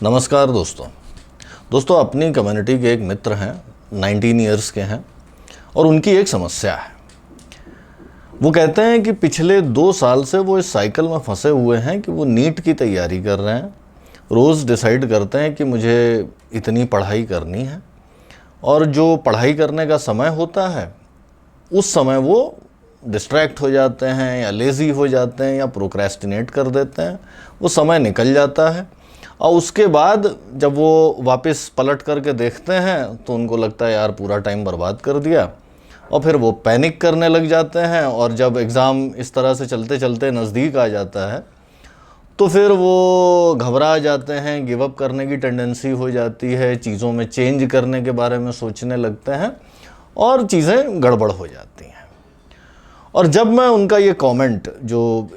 नमस्कार दोस्तों अपनी कम्युनिटी के एक मित्र हैं, 19 ईयर्स के हैं और उनकी एक समस्या है। वो कहते हैं कि पिछले 2 साल से वो इस साइकिल में फंसे हुए हैं कि वो नीट की तैयारी कर रहे हैं। रोज़ डिसाइड करते हैं कि मुझे इतनी पढ़ाई करनी है और जो पढ़ाई करने का समय होता है उस समय वो डिस्ट्रैक्ट हो जाते हैं या लेज़ी हो जाते हैं या प्रोक्रेस्टिनेट कर देते हैं। वो समय निकल जाता है और उसके बाद जब वो वापस पलट करके देखते हैं तो उनको लगता है यार पूरा टाइम बर्बाद कर दिया, और फिर वो पैनिक करने लग जाते हैं। और जब एग्ज़ाम इस तरह से चलते चलते नज़दीक आ जाता है तो फिर वो घबरा जाते हैं, गिव अप करने की टेंडेंसी हो जाती है, चीज़ों में चेंज करने के बारे में सोचने लगते हैं और चीज़ें गड़बड़ हो जाती हैं। और जब मैं उनका ये कमेंट, जो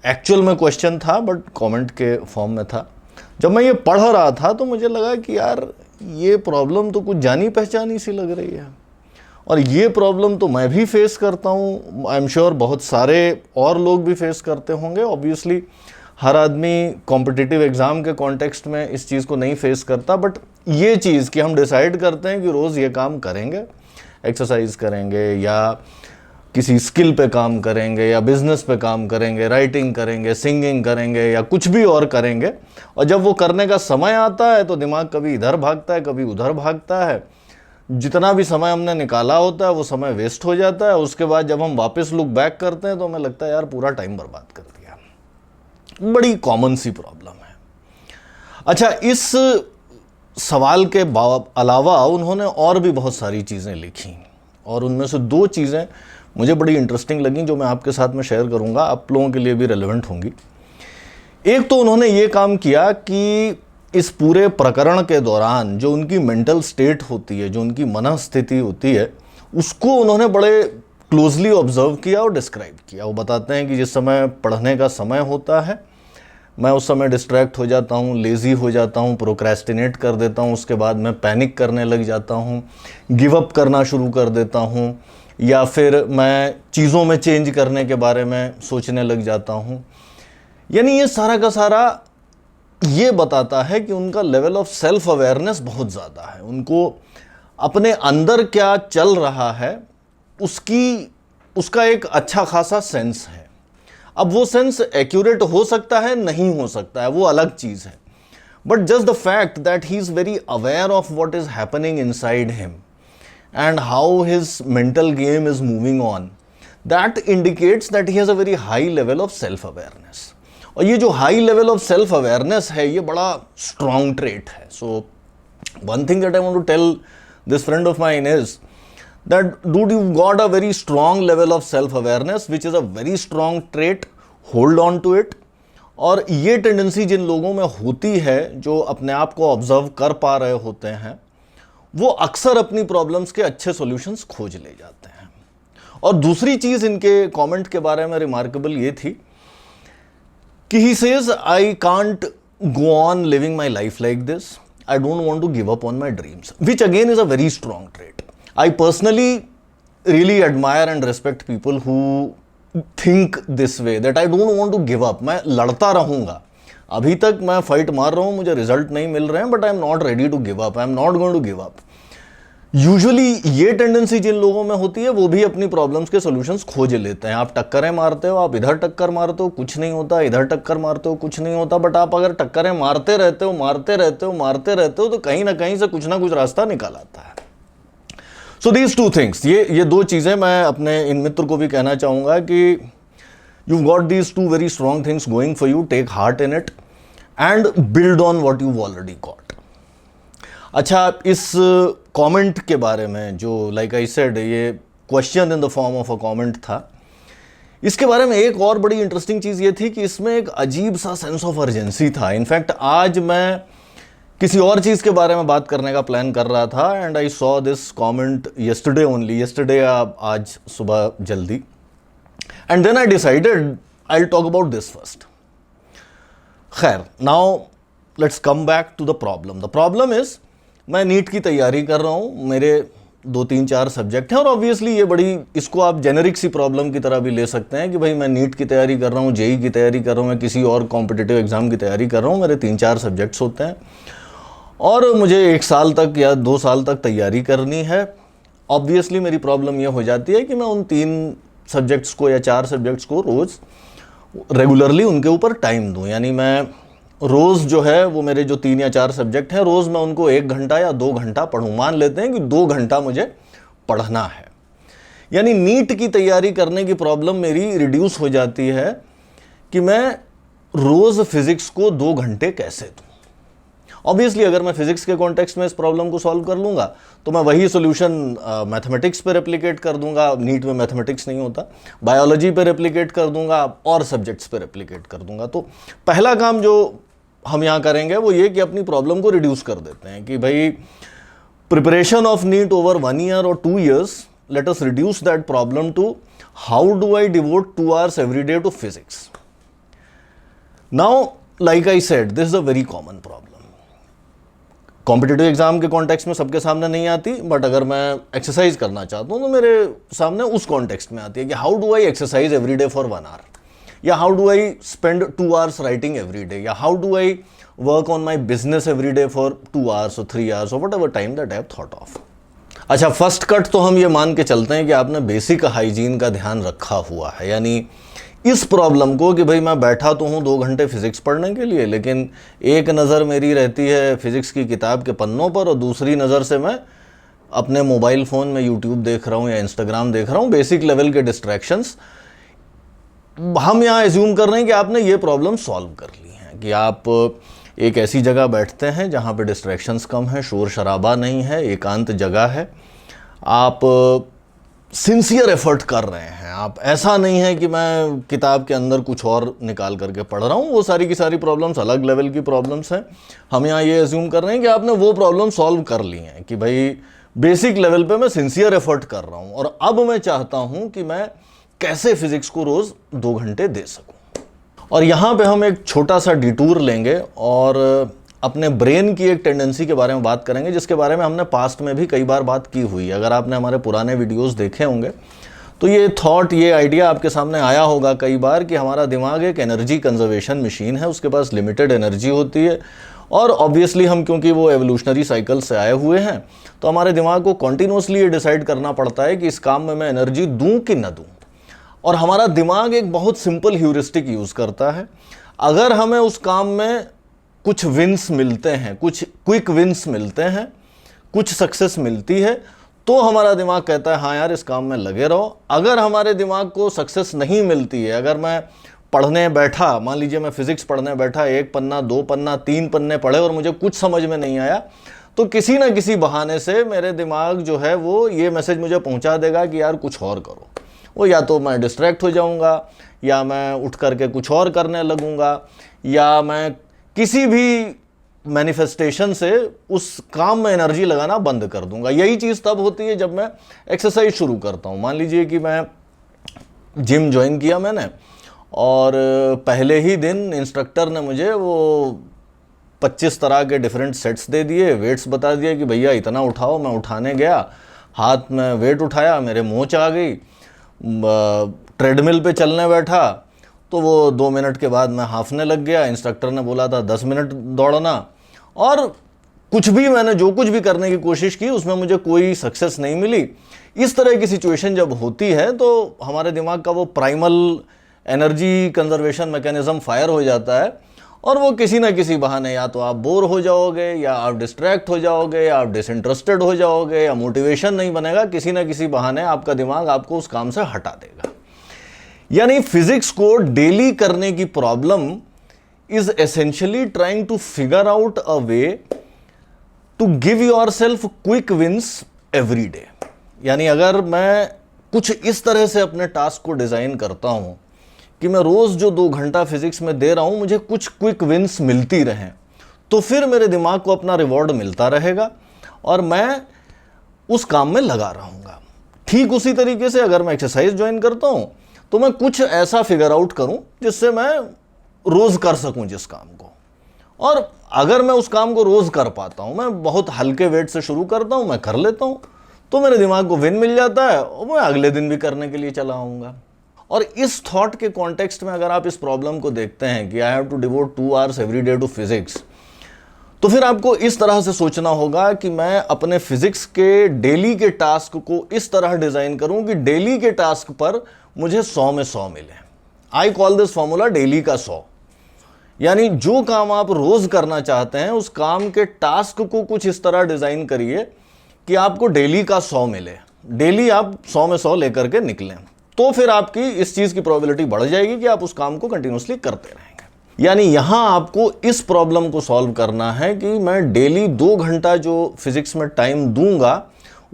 एक्चुअल में क्वेश्चन था बट कमेंट के फॉर्म में था, जब मैं ये पढ़ रहा था तो मुझे लगा कि यार ये प्रॉब्लम तो कुछ जानी पहचानी सी लग रही है और ये प्रॉब्लम तो मैं भी फेस करता हूँ। आई एम श्योर बहुत सारे और लोग भी फेस करते होंगे। ऑब्वियसली हर आदमी कॉम्पिटिटिव एग्ज़ाम के कॉन्टेक्स्ट में इस चीज़ को नहीं फेस करता, बट ये चीज़ कि हम डिसाइड करते हैं कि रोज़ ये काम करेंगे, एक्सरसाइज करेंगे या किसी स्किल पे काम करेंगे या बिजनेस पे काम करेंगे, राइटिंग करेंगे, सिंगिंग करेंगे या कुछ भी और करेंगे, और जब वो करने का समय आता है तो दिमाग कभी इधर भागता है कभी उधर भागता है। जितना भी समय हमने निकाला होता है वो समय वेस्ट हो जाता है। उसके बाद जब हम वापस लुक बैक करते हैं तो हमें लगता है यार पूरा टाइम बर्बाद कर दिया। बड़ी कॉमन सी प्रॉब्लम है। अच्छा, इस सवाल के अलावा उन्होंने और भी बहुत सारी चीज़ें लिखी और उनमें से 2 चीज़ें मुझे बड़ी इंटरेस्टिंग लगी जो मैं आपके साथ में शेयर करूंगा, आप लोगों के लिए भी रेलेवेंट होंगी। एक तो उन्होंने ये काम किया कि इस पूरे प्रकरण के दौरान जो उनकी मेंटल स्टेट होती है, जो उनकी मनस्थिति होती है, उसको उन्होंने बड़े क्लोजली ऑब्जर्व किया और डिस्क्राइब किया। वो बताते हैं कि जिस समय पढ़ने का समय होता है मैं उस समय डिस्ट्रैक्ट हो जाता हूँ, लेज़ी हो जाता हूँ, प्रोक्रेस्टिनेट कर देता हूँ, उसके बाद मैं पैनिक करने लग जाता हूँ, गिव अप करना शुरू कर देता हूँ, या फिर मैं चीज़ों में चेंज करने के बारे में सोचने लग जाता हूँ। यानी ये सारा का सारा ये बताता है कि उनका लेवल ऑफ सेल्फ अवेयरनेस बहुत ज़्यादा है। उनको अपने अंदर क्या चल रहा है उसका एक अच्छा खासा सेंस है। अब वो सेंस एक्यूरेट हो सकता है, नहीं हो सकता है, वो अलग चीज़ है, but just the fact that he is very aware of what is happening inside him and how his mental game is moving on, that indicates that he has a very high level of self awareness. और ये जो high level of self awareness है ये बड़ा strong trait है. So one thing that I want to tell this friend of mine is that dude, you've got a very strong level of self awareness which is a very strong trait. Hold on to it. और ये tendency जिन लोगों में होती है जो अपने आप को ऑब्जर्व कर पा रहे होते हैं वो अक्सर अपनी प्रॉब्लम्स के अच्छे सॉल्यूशंस खोज ले जाते हैं। और दूसरी चीज़ इनके कमेंट के बारे में रिमार्केबल ये थी कि he says I can't go on living my life like this, I don't want to give up on my dreams, which again is a very strong trait. I personally really admire and respect people who think this way, that I don't want to give up. मैं लड़ता रहूंगा, अभी तक मैं fight मार रहा हूं, मुझे रिजल्ट नहीं मिल रहे हैं, but I am not ready to give up, I am not going to give up. Usually ये टेंडेंसी जिन लोगों में होती है वो भी अपनी प्रॉब्लम्स के सॉल्यूशंस खोज लेते हैं। आप टक्करें मारते हो, आप इधर टक्कर मारते हो कुछ नहीं होता, इधर टक्कर मारते हो कुछ नहीं होता, बट आप अगर टक्करें मारते रहते हो तो कहीं ना कहीं से कुछ ना कुछ रास्ता निकल आता है। सो दीज 2 थिंग्स, ये 2 चीज़ें मैं अपने इन मित्र को भी कहना चाहूँगा कि you've got these 2 very strong things going for you, take heart in it and build on what you've already got. अच्छा, इस कमेंट के बारे में जो लाइक आई सेड ये question in the form of a comment था, इसके बारे में एक और बड़ी इंटरेस्टिंग चीज़ ये थी कि इसमें एक अजीब सा सेंस ऑफ अर्जेंसी था। इनफैक्ट आज मैं किसी और चीज़ के बारे में बात करने का प्लान कर रहा था and I saw this comment yesterday only, आज सुबह जल्दी, and then I decided I'll talk about this first. खैर, now let's come back to the problem. The problem is मैं नीट की तैयारी कर रहा हूँ, मेरे 2 3 4 सब्जेक्ट हैं और ऑब्वियसली ये बड़ी, इसको आप जेनेरिक सी प्रॉब्लम की तरह भी ले सकते हैं कि भाई मैं नीट की तैयारी कर रहा हूँ, जेई की तैयारी कर रहा हूँ, मैं किसी और कॉम्पिटिटिव एग्जाम की तैयारी कर रहा हूँ, मेरे 3 4 सब्जेक्ट्स होते हैं और मुझे 1 साल तक या 2 साल तक तैयारी करनी है। ऑब्वियसली मेरी प्रॉब्लम ये हो जाती है कि मैं उन 3 सब्जेक्ट्स को या 4 सब्जेक्ट्स को रोज़ रेगुलरली उनके ऊपर टाइम दूं, यानी मैं रोज़ जो है वो मेरे जो 3 या 4 सब्जेक्ट हैं रोज़ मैं उनको 1 घंटा या 2 घंटा पढूं। मान लेते हैं कि 2 घंटा मुझे पढ़ना है, यानी नीट की तैयारी करने की प्रॉब्लम मेरी रिड्यूस हो जाती है कि मैं रोज़ फिज़िक्स को 2 घंटे कैसे दूं। ऑब्वियसली अगर मैं फिजिक्स के कॉन्टेक्स्ट में इस प्रॉब्लम को सॉल्व कर लूँगा तो मैं वही सॉल्यूशन मैथमेटिक्स पे रेप्लिकेट कर दूंगा, नीट में मैथमेटिक्स नहीं होता, बायोलॉजी पे रेप्लिकेट कर दूंगा और सब्जेक्ट्स पे रेप्लिकेट कर दूंगा। तो पहला काम जो हम यहाँ करेंगे वो ये कि अपनी प्रॉब्लम को रिड्यूस कर देते हैं कि भाई preparation of NEET over 1 year और 2 years, let us reduce that problem to how do I devote 2 hours every day to physics. Now like I said, this is a very common problem, competitive exam के context में सबके सामने नहीं आती, but अगर मैं exercise करना चाहता हूँ तो मेरे सामने उस कॉन्टेक्स्ट में आती है कि how do I exercise every day for 1 hour, या how do I spend 2 hours writing every day, या how do I work on my business every day for 2 hours और 3 hours और whatever time that I have thought of. अच्छा, first cut तो हम ये मान के चलते हैं कि आपने बेसिक हाइजीन का ध्यान रखा हुआ है, यानी इस प्रॉब्लम को कि भाई मैं बैठा तो हूँ 2 घंटे फिजिक्स पढ़ने के लिए, लेकिन एक नज़र मेरी रहती है फिजिक्स की किताब के पन्नों पर और दूसरी नज़र से मैं अपने मोबाइल फ़ोन में यूट्यूब देख रहा हूँ या इंस्टाग्राम देख रहा हूँ, बेसिक लेवल के डिस्ट्रैक्शंस। हम यहाँ एज्यूम कर रहे हैं कि आपने ये प्रॉब्लम सॉल्व कर ली है, कि आप एक ऐसी जगह बैठते हैं जहाँ पे डिस्ट्रैक्शंस कम है, शोर शराबा नहीं है, एकांत जगह है, आप सिंसियर एफर्ट कर रहे हैं, आप ऐसा नहीं है कि मैं किताब के अंदर कुछ और निकाल करके पढ़ रहा हूँ। वो सारी की सारी प्रॉब्लम्स अलग लेवल की प्रॉब्लम्स हैं। हम यहाँ ये एज्यूम कर रहे हैं कि आपने वो प्रॉब्लम सॉल्व कर ली हैं कि भाई बेसिक लेवल पे मैं सिंसियर एफर्ट कर रहा हूँ और अब मैं चाहता हूँ कि मैं कैसे फिजिक्स को रोज़ 2 घंटे दे सकूँ। और यहाँ पे हम एक छोटा सा डिटूर लेंगे और अपने ब्रेन की एक टेंडेंसी के बारे में बात करेंगे, जिसके बारे में हमने पास्ट में भी कई बार बात की हुई है। अगर आपने हमारे पुराने वीडियोस देखे होंगे तो ये थॉट, ये आइडिया आपके सामने आया होगा कई बार कि हमारा दिमाग एक एनर्जी कंजर्वेशन मशीन है, उसके पास लिमिटेड एनर्जी होती है और ऑब्वियसली हम क्योंकि वो एवोल्यूशनरी साइकिल से आए हुए हैं तो हमारे दिमाग को कॉन्टिन्यूसली ये डिसाइड करना पड़ता है कि इस काम में मैं एनर्जी दूँ कि न दूँ। और हमारा दिमाग एक बहुत सिंपल ह्यूरिस्टिक यूज़ करता है। अगर हमें उस काम में कुछ विन्स मिलते हैं, कुछ क्विक विन्स मिलते हैं, कुछ सक्सेस मिलती है, तो हमारा दिमाग कहता है हाँ यार इस काम में लगे रहो। अगर हमारे दिमाग को सक्सेस नहीं मिलती है, अगर मैं पढ़ने बैठा, मान लीजिए मैं फिजिक्स पढ़ने बैठा, 1 पन्ना 2 पन्ना 3 पन्ने पढ़े और मुझे कुछ समझ में नहीं आया, तो किसी ना किसी बहाने से मेरे दिमाग जो है वो ये मैसेज मुझे पहुंचा देगा कि यार कुछ और करो। वो या तो मैं डिस्ट्रैक्ट हो जाऊंगा, या मैं उठ करके कुछ और करने लगूंगा, या मैं किसी भी मैनिफेस्टेशन से उस काम में एनर्जी लगाना बंद कर दूंगा। यही चीज़ तब होती है जब मैं एक्सरसाइज शुरू करता हूँ। मान लीजिए कि मैं जिम ज्वाइन किया मैंने और पहले ही दिन इंस्ट्रक्टर ने मुझे वो 25 तरह के डिफरेंट सेट्स दे दिए, वेट्स बता दिए कि भैया इतना उठाओ। मैं उठाने गया, हाथ में वेट उठाया, मेरे मोच आ गई, ट्रेडमिल पे चलने बैठा तो वो 2 मिनट के बाद मैं हांफने लग गया। इंस्ट्रक्टर ने बोला था 10 मिनट दौड़ना, और कुछ भी मैंने जो कुछ भी करने की कोशिश की उसमें मुझे कोई सक्सेस नहीं मिली। इस तरह की सिचुएशन जब होती है तो हमारे दिमाग का वो primal energy conservation mechanism fire हो जाता है और वो किसी ना किसी बहाने या तो आप बोर हो जाओगे, या आप डिस्ट्रैक्ट हो जाओगे, या आप डिसइंटरेस्टेड हो जाओगे, या मोटिवेशन नहीं बनेगा, किसी ना किसी बहाने आपका दिमाग आपको उस काम से हटा देगा। यानी फिजिक्स को डेली करने की problem is essentially trying to figure out a way to give yourself quick wins every day. यानी अगर मैं कुछ इस तरह से अपने टास्क को डिजाइन करता हूं कि मैं रोज जो 2 घंटा फिजिक्स में दे रहा हूं मुझे कुछ क्विक विंस मिलती रहें, तो फिर मेरे दिमाग को अपना रिवॉर्ड मिलता रहेगा और मैं उस काम में लगा रहूंगा। ठीक उसी तरीके से अगर मैं एक्सरसाइज ज्वाइन करता हूं तो मैं कुछ ऐसा फिगर आउट करूं जिससे मैं रोज कर सकूं जिस काम को। और अगर मैं उस काम को रोज कर पाता हूं, मैं बहुत हल्के वेट से शुरू करता हूं, मैं कर लेता हूं, तो मेरे दिमाग को विन मिल जाता है और मैं अगले दिन भी करने के लिए चला आऊँगा। और इस थॉट के कॉन्टेक्स्ट में अगर आप इस प्रॉब्लम को देखते हैं कि I have to devote 2 hours every day to physics, तो फिर आपको इस तरह से सोचना होगा कि मैं अपने फिजिक्स के डेली के टास्क को इस तरह डिजाइन करूं कि डेली के टास्क पर मुझे 100 में 100 मिले। I call this formula daily का 100। यानी जो काम आप रोज करना चाहते हैं उस काम के टास्क को कुछ इस तरह डिजाइन करिए कि आपको डेली का 100 मिले, डेली आप 100 में 100 लेकर के निकलें। तो फिर आपकी इस चीज की प्रोबेबिलिटी बढ़ जाएगी कि आप उस काम को कंटिन्यूसली करते रहेंगे। यानी यहां आपको इस प्रॉब्लम को सॉल्व करना है कि मैं डेली 2 घंटा जो फिजिक्स में टाइम दूंगा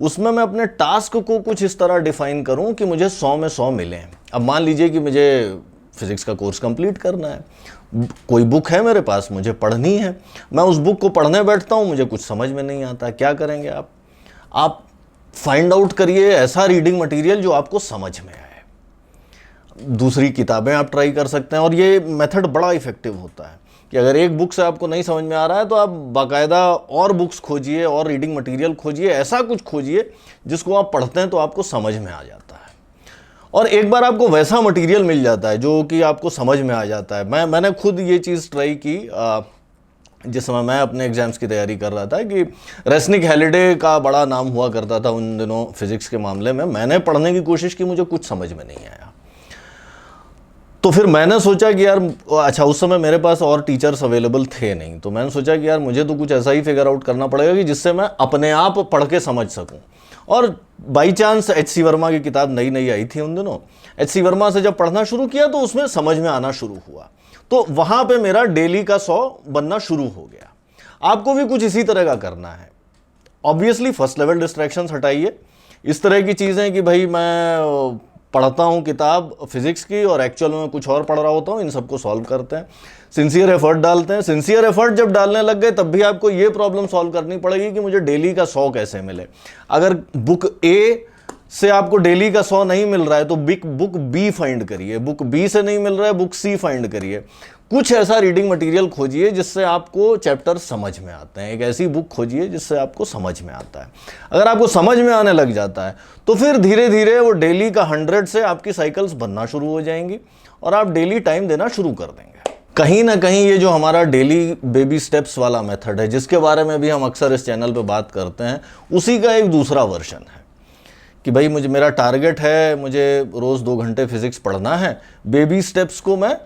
उसमें मैं अपने टास्क को कुछ इस तरह डिफाइन करूं कि मुझे 100 में 100 मिले। अब मान लीजिए कि मुझे फिजिक्स का कोर्स कंप्लीट करना है, कोई बुक है मेरे पास, मुझे पढ़नी है, मैं उस बुक को पढ़ने बैठता हूं, मुझे कुछ समझ में नहीं आता। क्या करेंगे आप फाइंड आउट करिए ऐसा रीडिंग मटेरियल जो आपको समझ में आए। दूसरी किताबें आप ट्राई कर सकते हैं और ये मेथड बड़ा इफेक्टिव होता है कि अगर एक बुक से आपको नहीं समझ में आ रहा है तो आप बाकायदा और बुक्स खोजिए और रीडिंग मटेरियल खोजिए, ऐसा कुछ खोजिए जिसको आप पढ़ते हैं तो आपको समझ में आ जाता है। और एक बार आपको वैसा मटेरियल मिल जाता है जो कि आपको समझ में आ जाता है। मैंने खुद ये चीज़ ट्राई की जिस समय मैं अपने एग्जाम्स की तैयारी कर रहा था कि रेस्निक हैलिडे का बड़ा नाम हुआ करता था उन दिनों फिजिक्स के मामले में। मैंने पढ़ने की कोशिश की, मुझे कुछ समझ में नहीं आया। तो फिर मैंने सोचा कि यार अच्छा, उस समय मेरे पास और टीचर्स अवेलेबल थे नहीं, तो मैंने सोचा कि यार मुझे तो कुछ ऐसा ही फिगर आउट करना पड़ेगा कि जिससे मैं अपने आप पढ़ के समझ सकूं। और बाई चांस H.C. वर्मा की किताब नई नई आई थी उन दिनों। H.C. वर्मा से जब पढ़ना शुरू किया तो उसमें समझ में आना शुरू हुआ, तो वहां पे मेरा डेली का 100 बनना शुरू हो गया। आपको भी कुछ इसी तरह का करना है। ऑब्वियसली फर्स्ट लेवल डिस्ट्रैक्शंस हटाइए। इस तरह की चीज़ें कि भाई मैं पढ़ता हूँ किताब फिजिक्स की और एक्चुअल में कुछ और पढ़ रहा होता हूँ, इन सबको सॉल्व करते हैं, सिंसियर एफर्ट डालते हैं। सिंसियर एफर्ट जब डालने लग गए तब भी आपको ये प्रॉब्लम सॉल्व करनी पड़ेगी कि मुझे डेली का 100 कैसे मिले। अगर बुक ए से आपको डेली का 100 नहीं मिल रहा है तो बुक बी फाइंड करिए, बुक बी से नहीं मिल रहा है बुक सी फाइंड करिए। कुछ ऐसा रीडिंग मटेरियल खोजिए जिससे आपको चैप्टर समझ में आते हैं। एक ऐसी बुक खोजिए जिससे आपको समझ में आता है। अगर आपको समझ में आने लग जाता है तो फिर धीरे धीरे वो डेली का 100 से आपकी साइकिल्स बनना शुरू हो जाएंगी और आप डेली टाइम देना शुरू कर देंगे। कहीं ना कहीं ये जो हमारा डेली बेबी स्टेप्स वाला मेथड है, जिसके बारे में भी हम अक्सर इस चैनल पे बात करते हैं, उसी का एक दूसरा वर्जन है कि भाई मेरा टारगेट है, मुझे रोज़ 2 घंटे फिजिक्स पढ़ना है। बेबी स्टेप्स को मैं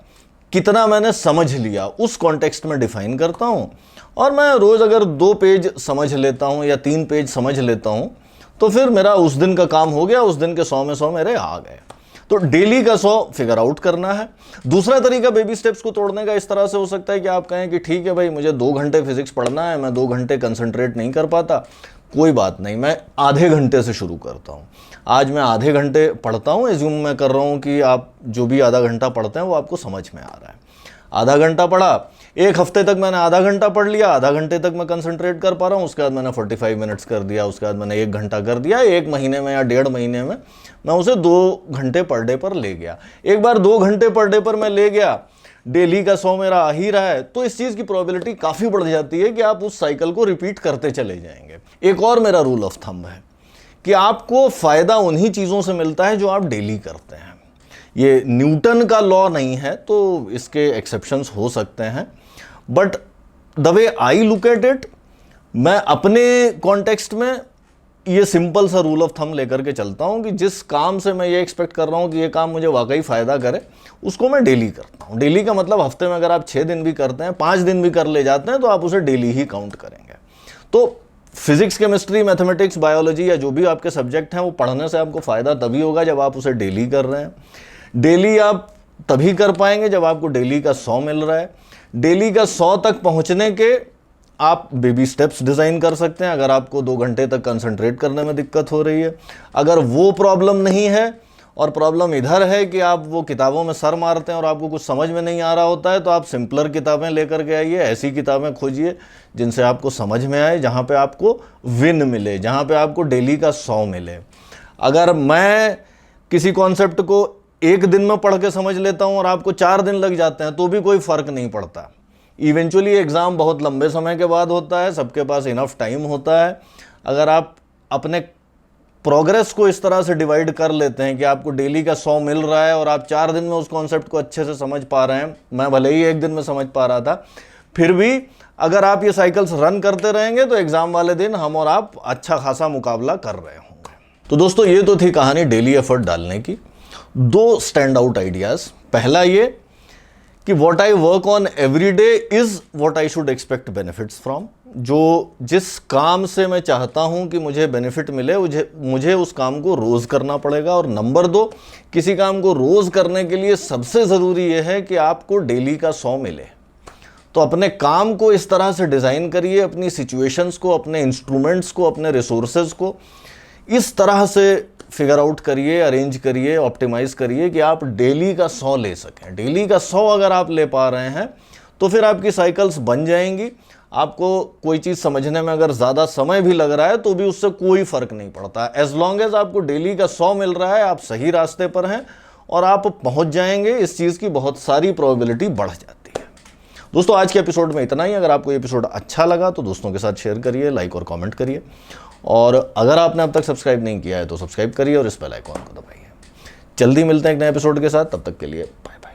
कितना मैंने समझ लिया उस कॉन्टेक्स्ट में डिफाइन करता हूँ, और मैं रोज़ अगर 2 पेज समझ लेता हूँ या 3 पेज समझ लेता हूँ तो फिर मेरा उस दिन का काम हो गया, उस दिन के 100 में 100 मेरे आ गए। तो डेली का 100 फिगर आउट करना है। दूसरा तरीका बेबी स्टेप्स को तोड़ने का इस तरह से हो सकता है कि आप कहें कि ठीक है भाई, मुझे 2 घंटे फिजिक्स पढ़ना है, मैं 2 घंटे कंसंट्रेट नहीं कर पाता, कोई बात नहीं, मैं आधे घंटे से शुरू करता हूँ। आज मैं आधे घंटे पढ़ता हूँ। एज्यूम मैं कर रहा हूँ कि आप जो भी आधा घंटा पढ़ते हैं वो आपको समझ में आ रहा है। आधा घंटा पढ़ा, एक हफ्ते तक मैंने आधा घंटा पढ़ लिया, आधा घंटे तक मैं कंसंट्रेट कर पा रहा हूँ, उसके बाद मैंने 45 मिनट्स कर दिया, उसके बाद मैंने 1 घंटा कर दिया। 1 महीने में या 1.5 महीने में मैं उसे 2 घंटे पर डे पर ले गया। एक बार 2 घंटे पर डे पर मैं ले गया, डेली का 100 मेरा आ ही रहा है, तो इस चीज़ की प्रोबेबिलिटी काफ़ी बढ़ जाती है कि आप उस साइकिल को रिपीट करते चले जाएंगे। एक और मेरा रूल ऑफ थंब है कि आपको फ़ायदा उन्हीं चीज़ों से मिलता है जो आप डेली करते हैं। ये न्यूटन का लॉ नहीं है, तो इसके एक्सेप्शंस हो सकते हैं, but the way I look at it, मैं अपने कॉन्टेक्स्ट में ये सिंपल सा रूल ऑफ थंब लेकर के चलता हूँ कि जिस काम से मैं ये एक्सपेक्ट कर रहा हूँ कि ये काम मुझे वाकई फ़ायदा करे, उसको मैं डेली करता हूँ। डेली का मतलब हफ्ते में अगर आप 6 दिन भी करते हैं, 5 दिन भी कर ले जाते हैं, तो आप उसे डेली ही काउंट करेंगे। तो फिजिक्स, केमिस्ट्री, मैथमेटिक्स, बायोलॉजी या जो भी आपके सब्जेक्ट हैं, वो पढ़ने से आपको फ़ायदा तभी होगा जब आप उसे डेली कर रहे हैं। डेली आप तभी कर पाएंगे जब आपको डेली का 100 मिल रहा है। डेली का 100 तक पहुंचने के आप बेबी स्टेप्स डिज़ाइन कर सकते हैं अगर आपको 2 घंटे तक कंसंट्रेट करने में दिक्कत हो रही है। अगर वो प्रॉब्लम नहीं है और प्रॉब्लम इधर है कि आप वो किताबों में सर मारते हैं और आपको कुछ समझ में नहीं आ रहा होता है, तो आप सिंपलर किताबें लेकर के आइए। ऐसी किताबें खोजिए जिनसे आपको समझ में आए, जहाँ पे आपको विन मिले, जहाँ पे आपको डेली का 100 मिले। अगर मैं किसी कॉन्सेप्ट को 1 दिन में पढ़ के समझ लेता हूँ और आपको 4 दिन लग जाते हैं, तो भी कोई फ़र्क नहीं पड़ता। इवेंचुअली एग्ज़ाम बहुत लंबे समय के बाद होता है, सबके पास इनफ टाइम होता है। अगर आप अपने प्रोग्रेस को इस तरह से डिवाइड कर लेते हैं कि आपको डेली का 100 मिल रहा है और आप 4 दिन में उस कॉन्सेप्ट को अच्छे से समझ पा रहे हैं, मैं भले ही 1 दिन में समझ पा रहा था, फिर भी अगर आप ये साइकिल्स रन करते रहेंगे तो एग्जाम वाले दिन हम और आप अच्छा खासा मुकाबला कर रहे होंगे। तो दोस्तों ये तो थी कहानी डेली एफर्ट डालने की। 2 स्टैंड आउट आइडियाज। पहला ये कि what I work on every day is what I should expect benefits from. जो जिस काम से मैं चाहता हूं कि मुझे बेनिफिट मिले, मुझे उस काम को रोज करना पड़ेगा। और नंबर 2, किसी काम को रोज करने के लिए सबसे जरूरी यह है कि आपको डेली का 100 मिले। तो अपने काम को इस तरह से डिजाइन करिए, अपनी सिचुएशंस को, अपने इंस्ट्रूमेंट्स को, अपने रिसोर्सेज को इस तरह से फिगर आउट करिए, अरेंज करिए, ऑप्टिमाइज करिए कि आप डेली का 100 ले सकें। डेली का 100 अगर आप ले पा रहे हैं तो फिर आपकी साइकिल्स बन जाएंगी। आपको कोई चीज़ समझने में अगर ज़्यादा समय भी लग रहा है तो भी उससे कोई फ़र्क नहीं पड़ता। एज लॉन्ग एज आपको डेली का 100 मिल रहा है, आप सही रास्ते पर हैं और आप पहुंच जाएंगे। इस चीज़ की बहुत सारी प्रोबेबिलिटी बढ़ जाती है। दोस्तों आज के एपिसोड में इतना ही। अगर आपको ये एपिसोड अच्छा लगा तो दोस्तों के साथ शेयर करिए, लाइक और कमेंट करिए। और अगर आपने अब तक सब्सक्राइब नहीं किया है तो सब्सक्राइब करिए और इस बेल आइकॉन को दबाइए। जल्दी मिलते हैं एक नए एपिसोड के साथ, तब तक के लिए बाय बाय।